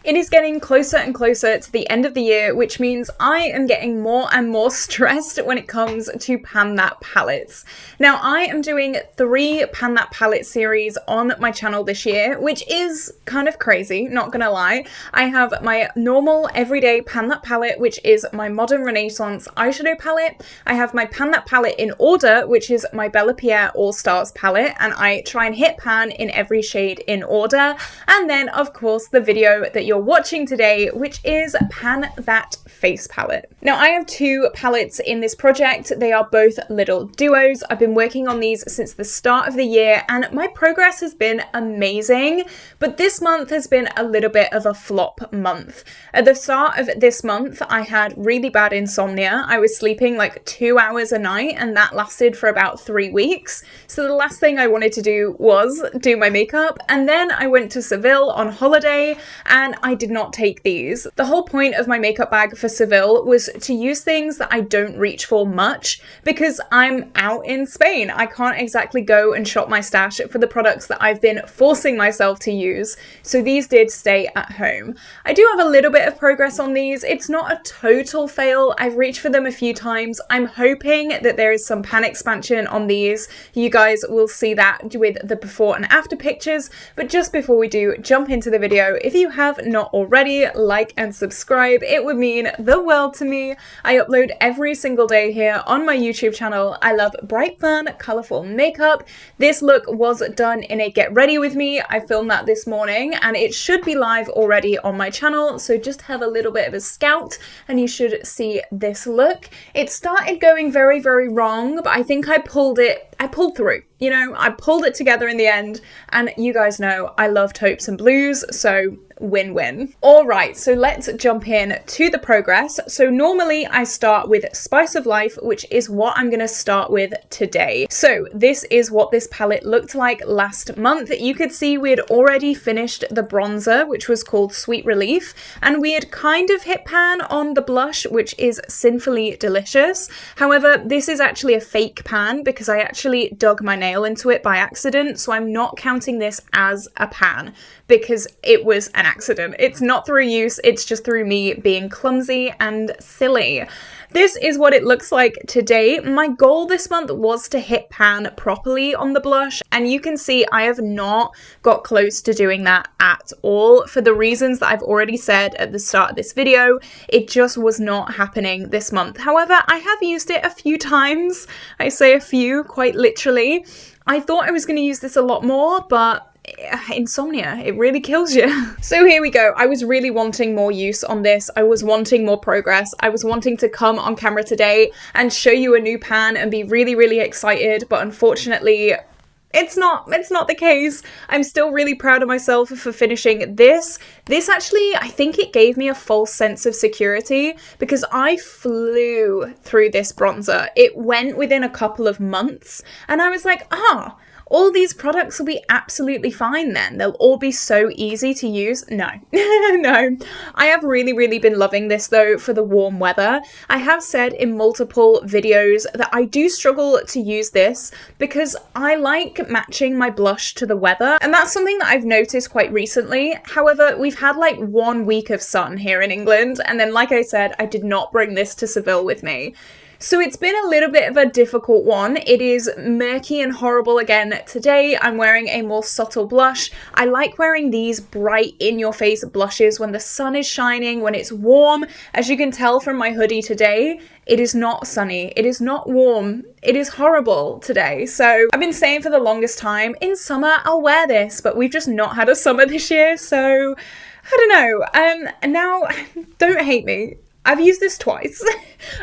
It is getting closer and closer to the end of the year, which means I am getting more and more stressed when it comes to Pan That palettes. Now, I am doing 3 Pan That palette series on my channel this year, which is kind of crazy, not gonna lie. I have my normal everyday Pan That palette, which is my Modern Renaissance eyeshadow palette. I have my Pan That palette in order, which is my Bella Pierre All Stars palette, and I try and hit pan in every shade in order. And then, of course, the video that you're watching today, which is Pan That face palette. Now, I have 2 palettes in this project. They are both little duos. I've been working on these since the start of the year and my progress has been amazing, but this month has been a little bit of a flop month. At the start of this month, I had really bad insomnia. I was sleeping like 2 hours a night and that lasted for about 3 weeks. So the last thing I wanted to do was do my makeup, and then I went to Seville on holiday and I did not take these. The whole point of my makeup bag for Seville was to use things that I don't reach for much because I'm out in Spain. I can't exactly go and shop my stash for the products that I've been forcing myself to use, so these did stay at home. I do have a little bit of progress on these. It's not a total fail. I've reached for them a few times. I'm hoping that there is some pan expansion on these. You guys will see that with the before and after pictures, but just before we do jump into the video, if you have not already, like and subscribe. It would mean the world to me. I upload every single day here on my YouTube channel. I love bright, fun, colourful makeup. This look was done in a get ready with me. I filmed that this morning and it should be live already on my channel, so just have a little bit of a scout and you should see this look. It started going very, very wrong, but I think I pulled through. You know, I pulled it together in the end, and you guys know I love taupes and blues, so win-win. All right, so let's jump in to the progress. So normally I start with Spice of Life, which is what I'm gonna start with today. So this is what this palette looked like last month. You could see we had already finished the bronzer, which was called Sweet Relief, and we had kind of hit pan on the blush, which is Sinfully Delicious. However, this is actually a fake pan because I actually dug my nail into it by accident, so I'm not counting this as a pan because it was an accident. It's not through use, it's just through me being clumsy and silly. This is what it looks like today. My goal this month was to hit pan properly on the blush, and you can see I have not got close to doing that at all for the reasons that I've already said at the start of this video. It just was not happening this month. However, I have used it a few times. I say a few, quite literally. I thought I was going to use this a lot more, but insomnia, it really kills you. So here we go. I was really wanting more use on this. I was wanting more progress. I was wanting to come on camera today and show you a new pan and be really, really excited, but unfortunately it's not the case. I'm still really proud of myself for finishing this. This actually, I think it gave me a false sense of security because I flew through this bronzer. It went within a couple of months and I was like, all these products will be absolutely fine then. They'll all be so easy to use. No, no. I have really, really been loving this though for the warm weather. I have said in multiple videos that I do struggle to use this because I like matching my blush to the weather, and that's something that I've noticed quite recently. However, we've had like 1 week of sun here in England, and then like I said, I did not bring this to Seville with me. So it's been a little bit of a difficult one. It is murky and horrible again today. I'm wearing a more subtle blush. I like wearing these bright in-your-face blushes when the sun is shining, when it's warm. As you can tell from my hoodie today, it is not sunny. It is not warm. It is horrible today. So I've been saying for the longest time, in summer I'll wear this, but we've just not had a summer this year. So I don't know. And now, don't hate me. I've used this twice.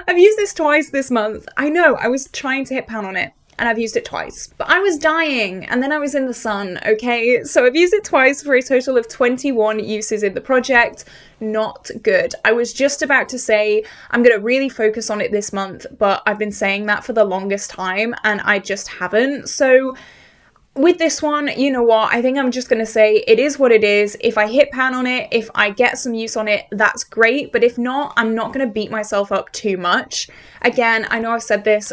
I've used this twice this month. I know, I was trying to hit pan on it and I've used it twice. But I was dying and then I was in the sun, okay? So I've used it twice for a total of 21 uses in the project. Not good. I was just about to say I'm going to really focus on it this month, but I've been saying that for the longest time and I just haven't. So with this one, you know what, I think I'm just going to say it is what it is. If I hit pan on it, if I get some use on it, that's great. But if not, I'm not going to beat myself up too much. Again, I know I've said this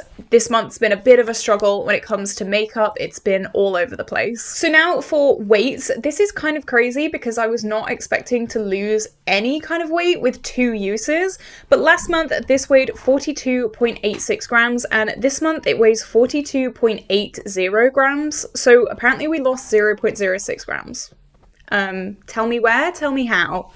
month's been a bit of a struggle when it comes to makeup. It's been all over the place. So now for weights, this is kind of crazy because I was not expecting to lose any kind of weight with 2 uses. But last month, this weighed 42.86 grams, and this month it weighs 42.80 grams. So apparently we lost 0.06 grams. Tell me where, tell me how.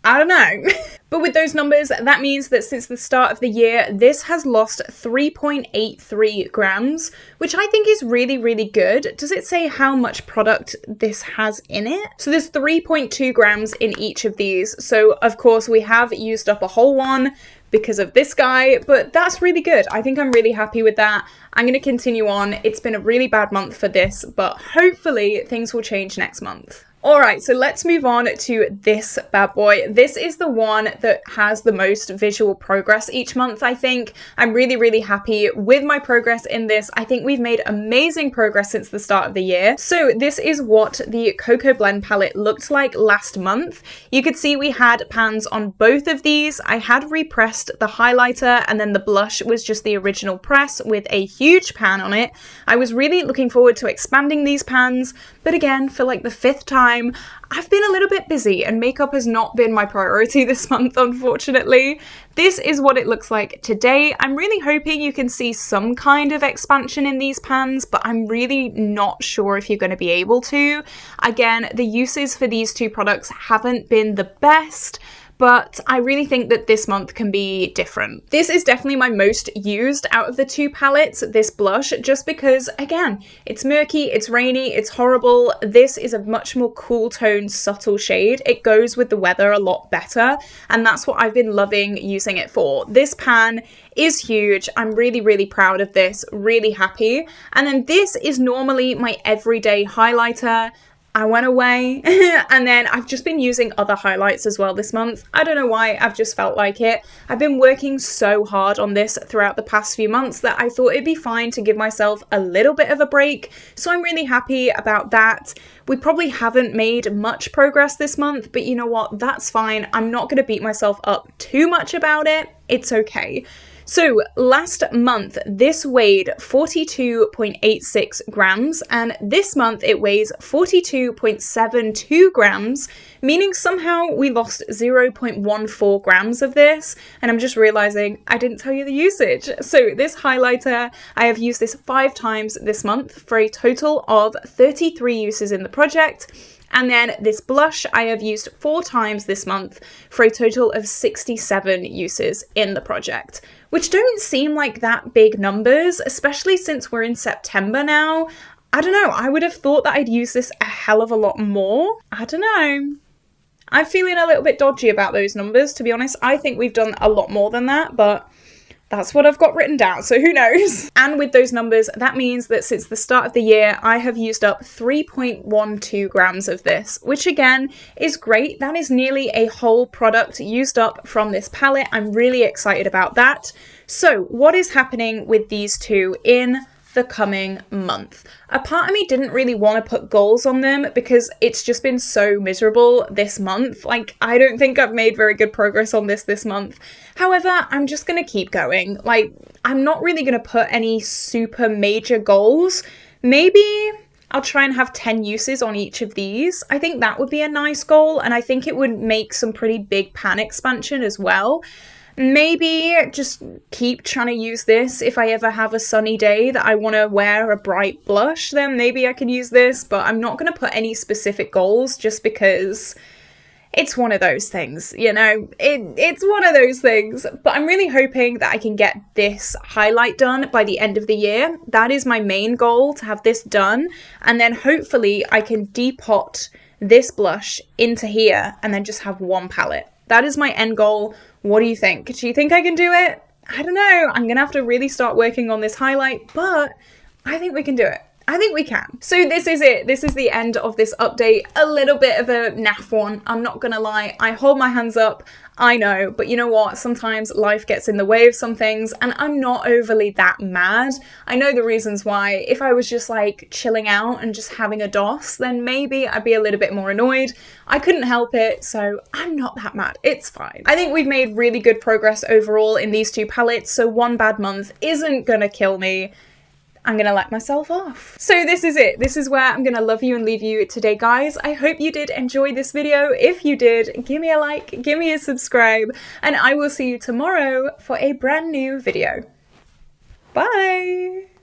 I don't know. But with those numbers, that means that since the start of the year, this has lost 3.83 grams, which I think is really, really good. Does it say how much product this has in it? So there's 3.2 grams in each of these. So of course we have used up a whole one because of this guy, but that's really good. I think I'm really happy with that. I'm going to continue on. It's been a really bad month for this, but hopefully things will change next month. Alright, so let's move on to this bad boy. This is the one that has the most visual progress each month, I think. I'm really, really happy with my progress in this. I think we've made amazing progress since the start of the year. So this is what the Cocoa Blend palette looked like last month. You could see we had pans on both of these. I had repressed the highlighter, and then the blush was just the original press with a huge pan on it. I was really looking forward to expanding these pans, but again, for like the 5th time, I've been a little bit busy and makeup has not been my priority this month, unfortunately. This is what it looks like today. I'm really hoping you can see some kind of expansion in these pans, but I'm really not sure if you're going to be able to. Again, the uses for these 2 products haven't been the best, but I really think that this month can be different. This is definitely my most used out of the 2 palettes, this blush, just because, again, it's murky, it's rainy, it's horrible. This is a much more cool tone, subtle shade. It goes with the weather a lot better, and that's what I've been loving using it for. This pan is huge. I'm really, really proud of this, really happy. And then this is normally my everyday highlighter. I went away and then I've just been using other highlights as well this month. I don't know why, I've just felt like it. I've been working so hard on this throughout the past few months that I thought it'd be fine to give myself a little bit of a break. So I'm really happy about that. We probably haven't made much progress this month, but you know what? That's fine. I'm not going to beat myself up too much about it. It's okay. So last month, this weighed 42.86 grams, and this month it weighs 42.72 grams, meaning somehow we lost 0.14 grams of this, and I'm just realizing I didn't tell you the usage. So this highlighter, I have used this 5 times this month for a total of 33 uses in the project. And then this blush I have used 4 times this month for a total of 67 uses in the project, which don't seem like that big numbers, especially since we're in September now. I don't know, I would have thought that I'd use this a hell of a lot more. I don't know. I'm feeling a little bit dodgy about those numbers, to be honest. I think we've done a lot more than that, but that's what I've got written down, so who knows? And with those numbers, that means that since the start of the year, I have used up 3.12 grams of this, which again is great. That is nearly a whole product used up from this palette. I'm really excited about that. So what is happening with these 2 in the coming month? A part of me didn't really want to put goals on them because it's just been so miserable this month. Like, I don't think I've made very good progress on this month. However, I'm just going to keep going. Like, I'm not really going to put any super major goals. Maybe I'll try and have 10 uses on each of these. I think that would be a nice goal, and I think it would make some pretty big pan expansion as well. Maybe just keep trying to use this. If I ever have a sunny day that I want to wear a bright blush, then maybe I can use this, but I'm not going to put any specific goals just because it's one of those things, you know? It's one of those things, but I'm really hoping that I can get this highlight done by the end of the year. That is my main goal, to have this done, and then hopefully I can depot this blush into here and then just have one palette. That is my end goal. What do you think? Do you think I can do it? I don't know. I'm going to have to really start working on this highlight, but I think we can do it. I think we can. So this is it. This is the end of this update. A little bit of a naff one, I'm not gonna lie. I hold my hands up, I know, but you know what? Sometimes life gets in the way of some things and I'm not overly that mad. I know the reasons why. If I was just like chilling out and just having a DOS, then maybe I'd be a little bit more annoyed. I couldn't help it, so I'm not that mad. It's fine. I think we've made really good progress overall in these two palettes, so one bad month isn't gonna kill me. I'm gonna let myself off. So this is it. This is where I'm gonna love you and leave you today, guys. I hope you did enjoy this video. If you did, give me a like, give me a subscribe, and I will see you tomorrow for a brand new video. Bye!